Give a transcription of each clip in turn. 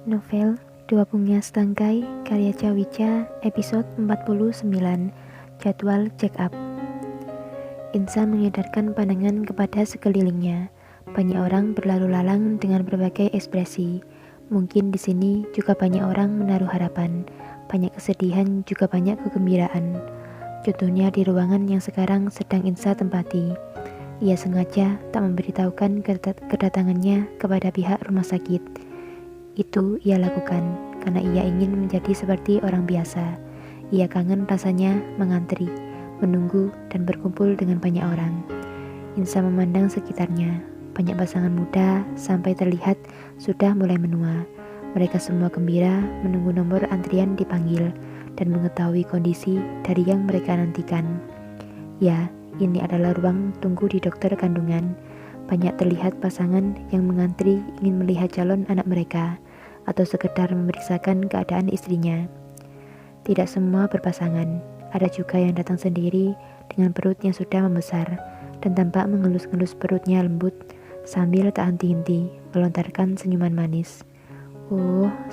Novel Dua Bunga Setangkai karya Cawica, episode 49, jadwal check up. Insa mengedarkan pandangan kepada sekelilingnya. Banyak orang berlalu lalang dengan berbagai ekspresi. Mungkin di sini juga banyak orang menaruh harapan, banyak kesedihan juga banyak kegembiraan. Contohnya di ruangan yang sekarang sedang Insa tempati. Ia sengaja tak memberitahukan kedatangannya kepada pihak rumah sakit. Itu ia lakukan karena ia ingin menjadi seperti orang biasa. Ia kangen rasanya mengantri, menunggu, dan berkumpul dengan banyak orang. Insa memandang sekitarnya. Banyak pasangan muda sampai terlihat sudah mulai menua. Mereka semua gembira menunggu nomor antrian dipanggil dan mengetahui kondisi dari yang mereka nantikan. Ya, ini adalah ruang tunggu di dokter kandungan. Banyak terlihat pasangan yang mengantri ingin melihat calon anak mereka, atau sekedar memeriksakan keadaan istrinya. Tidak semua berpasangan, ada juga yang datang sendiri dengan perut yang sudah membesar dan tampak mengelus-ngelus perutnya lembut sambil tak henti-henti melontarkan senyuman manis.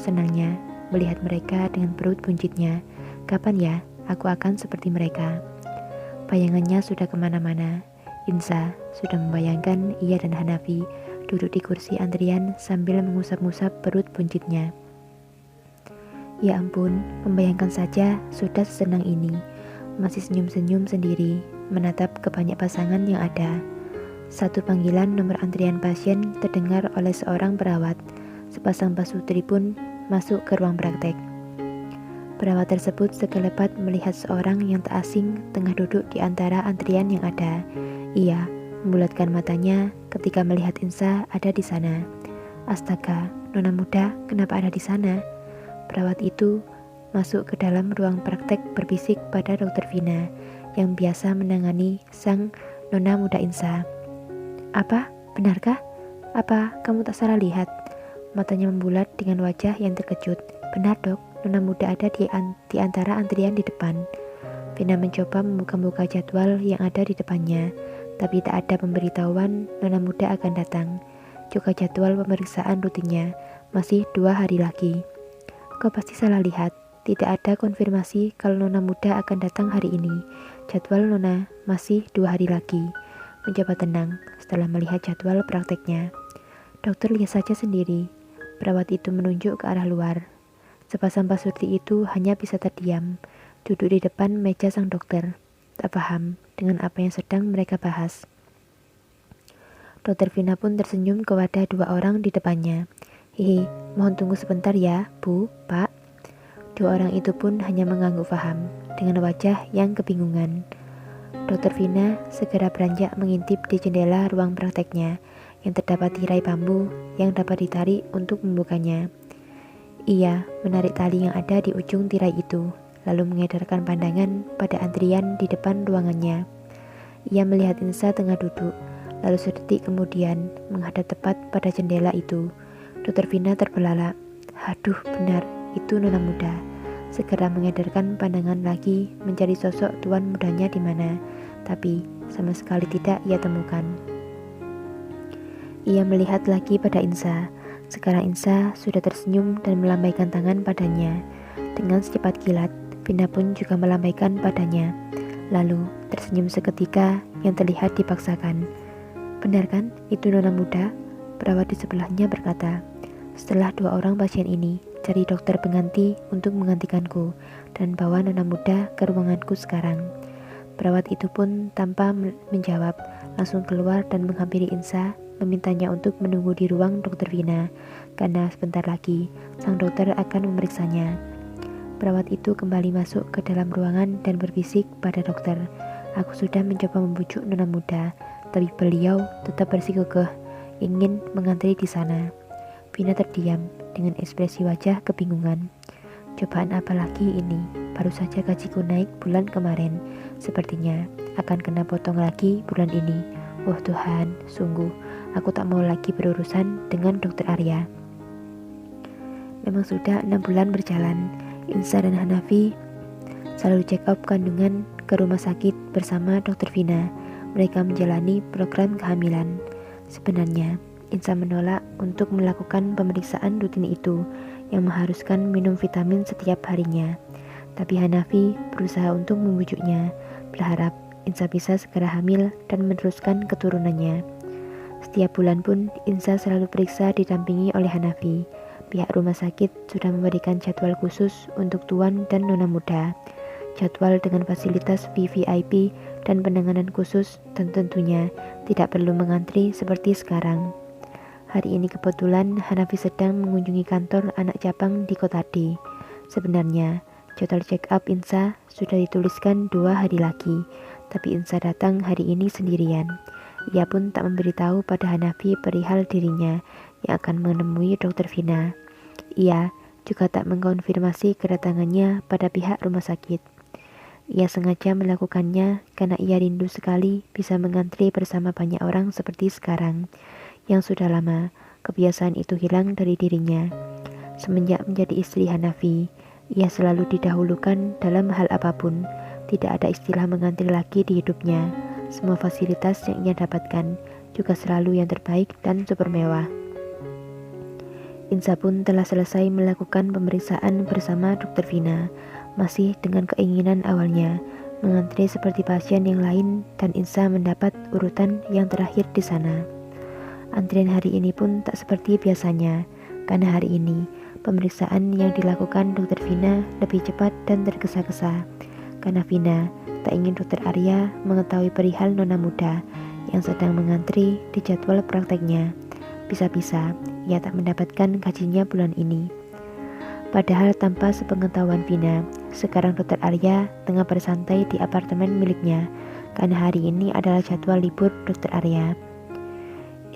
Senangnya melihat mereka dengan perut buncitnya. Kapan ya aku akan seperti mereka? Bayangannya sudah kemana-mana. Insa sudah membayangkan ia dan Hanafi duduk di kursi antrian sambil mengusap-ngusap perut buncitnya. Ya ampun, membayangkan saja sudah sesenang ini. Masih senyum-senyum sendiri, menatap ke banyak pasangan yang ada. Satu panggilan nomor antrian pasien terdengar oleh seorang perawat. Sepasang pasutri pun masuk ke ruang praktek. Perawat tersebut sekelebat melihat seorang yang tak asing tengah duduk di antara antrian yang ada. Ia membulatkan matanya ketika melihat Insa ada di sana. Astaga, nona muda, kenapa ada di sana? Perawat itu masuk ke dalam ruang praktek berbisik pada Dokter Vina yang biasa menangani sang nona muda Insa. Apa? Benarkah? Apa kamu tak salah lihat? Matanya membulat dengan wajah yang terkejut. Benar dok, nona muda ada di antara antrian di depan. Vina mencoba membuka-buka jadwal yang ada di depannya, tapi tak ada pemberitahuan nona muda akan datang. Juga jadwal pemeriksaan rutinnya masih 2 hari lagi. Kau pasti salah lihat. Tidak ada konfirmasi kalau nona muda akan datang hari ini. Jadwal nona masih 2 hari lagi. Mencoba tenang setelah melihat jadwal prakteknya. Dokter lihat saja sendiri. Perawat itu menunjuk ke arah luar. Sepasang pasutri itu hanya bisa terdiam, duduk di depan meja sang dokter. Tak paham dengan apa yang sedang mereka bahas. Dokter Vina pun tersenyum kepada 2 orang di depannya. Hihi, mohon tunggu sebentar ya, Bu, Pak. 2 orang itu pun hanya mengangguk paham, dengan wajah yang kebingungan. Dokter Vina segera beranjak mengintip di jendela ruang prakteknya, yang terdapat tirai bambu yang dapat ditarik untuk membukanya. Ia menarik tali yang ada di ujung tirai itu, lalu mengedarkan pandangan pada antrian di depan ruangannya. Ia melihat Insa tengah duduk, lalu sedetik kemudian menghadap tepat pada jendela itu. Dokter Vina terbelalak. Haduh, benar, itu nona muda. Segera mengedarkan pandangan lagi mencari sosok tuan mudanya di mana, tapi sama sekali tidak ia temukan. Ia melihat lagi pada Insa. Sekarang Insa sudah tersenyum dan melambaikan tangan padanya. Dengan secepat kilat, Vina pun juga melambaikan padanya. Lalu tersenyum seketika yang terlihat dipaksakan. Benar kan, itu nona muda? Perawat di sebelahnya berkata. Setelah 2 orang pasien ini, cari dokter pengganti untuk menggantikanku dan bawa nona muda ke ruanganku sekarang. Perawat itu pun tanpa menjawab, langsung keluar dan menghampiri Insa, memintanya untuk menunggu di ruang dokter Vina, karena sebentar lagi sang dokter akan memeriksanya. Perawat itu kembali masuk ke dalam ruangan dan berbisik pada dokter. Aku sudah mencoba membujuk nona muda, tapi beliau tetap bersikukuh ingin mengantri di sana. Vina terdiam dengan ekspresi wajah kebingungan. Cobaan apa lagi ini? Baru saja gajiku naik bulan kemarin. Sepertinya akan kena potong lagi bulan ini. Oh Tuhan, sungguh aku tak mau lagi berurusan dengan dokter Arya. Memang sudah 6 bulan berjalan. Insa dan Hanafi selalu check up kandungan ke rumah sakit bersama dokter Vina. Mereka menjalani program kehamilan. Sebenarnya Insa menolak untuk melakukan pemeriksaan rutin itu yang mengharuskan minum vitamin setiap harinya. Tapi Hanafi berusaha untuk membujuknya, berharap Insa bisa segera hamil dan meneruskan keturunannya. Setiap bulan pun Insa selalu periksa didampingi oleh Hanafi. Pihak rumah sakit sudah memberikan jadwal khusus untuk tuan dan nona muda. Jadwal dengan fasilitas VVIP dan penanganan khusus dan tentunya tidak perlu mengantri seperti sekarang. Hari ini kebetulan Hanafi sedang mengunjungi kantor anak cabang di kota D. Sebenarnya, jadwal check up Insa sudah dituliskan 2 hari lagi, tapi Insa datang hari ini sendirian. Ia pun tak memberitahu pada Hanafi perihal dirinya yang akan menemui Dr. Vina. Ia juga tak mengkonfirmasi kedatangannya pada pihak rumah sakit. Ia sengaja melakukannya karena ia rindu sekali bisa mengantri bersama banyak orang seperti sekarang. Yang sudah lama, kebiasaan itu hilang dari dirinya. Semenjak menjadi istri Hanafi, ia selalu didahulukan dalam hal apapun. Tidak ada istilah mengantri lagi di hidupnya. Semua fasilitas yang ia dapatkan juga selalu yang terbaik dan super mewah. Insa pun telah selesai melakukan pemeriksaan bersama Dr. Vina, masih dengan keinginan awalnya, mengantri seperti pasien yang lain dan Insa mendapat urutan yang terakhir di sana. Antrian hari ini pun tak seperti biasanya, karena hari ini pemeriksaan yang dilakukan Dr. Vina lebih cepat dan tergesa-gesa. Karena Vina tak ingin Dr. Arya mengetahui perihal nona muda yang sedang mengantri di jadwal prakteknya. Bisa-bisa ia tak mendapatkan gajinya bulan ini. Padahal tanpa sepengetahuan Vina, sekarang Dr. Arya tengah bersantai di apartemen miliknya, karena hari ini adalah jadwal libur Dr. Arya.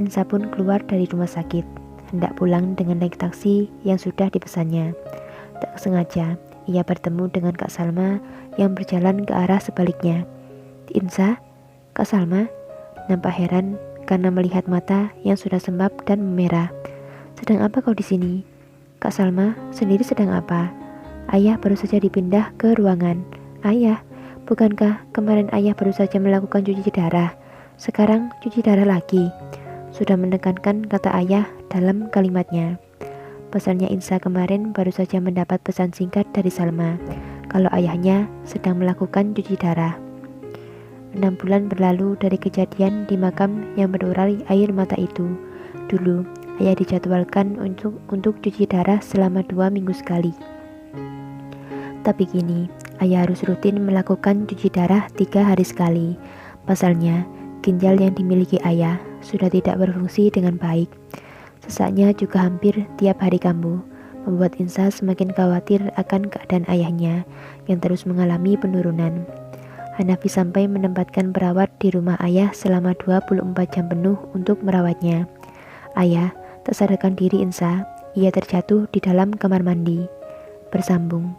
Insa pun keluar dari rumah sakit, hendak pulang dengan naik taksi yang sudah dipesannya. Tak sengaja, ia bertemu dengan Kak Salma yang berjalan ke arah sebaliknya. Insa, Kak Salma, nampak heran karena melihat mata yang sudah sembab dan memerah. Sedang apa kau di sini? Kak Salma sendiri sedang apa? Ayah baru saja dipindah ke ruangan. Ayah, bukankah kemarin ayah baru saja melakukan cuci darah? Sekarang cuci darah lagi. Sudah menekankan kata ayah dalam kalimatnya. Pesannya Insa kemarin baru saja mendapat pesan singkat dari Salma kalau ayahnya sedang melakukan cuci darah. 6 bulan berlalu dari kejadian di makam yang berurai air mata itu. Dulu ayah dijadwalkan untuk cuci darah selama 2 minggu sekali. Tapi kini ayah harus rutin melakukan cuci darah 3 hari sekali. Pasalnya ginjal yang dimiliki ayah sudah tidak berfungsi dengan baik. Sesaknya juga hampir tiap hari kambuh, membuat Insa semakin khawatir akan keadaan ayahnya yang terus mengalami penurunan. Hanafi sampai menempatkan perawat di rumah ayah selama 24 jam penuh untuk merawatnya. Ayah tak sadarkan diri Insa, ia terjatuh di dalam kamar mandi. Bersambung.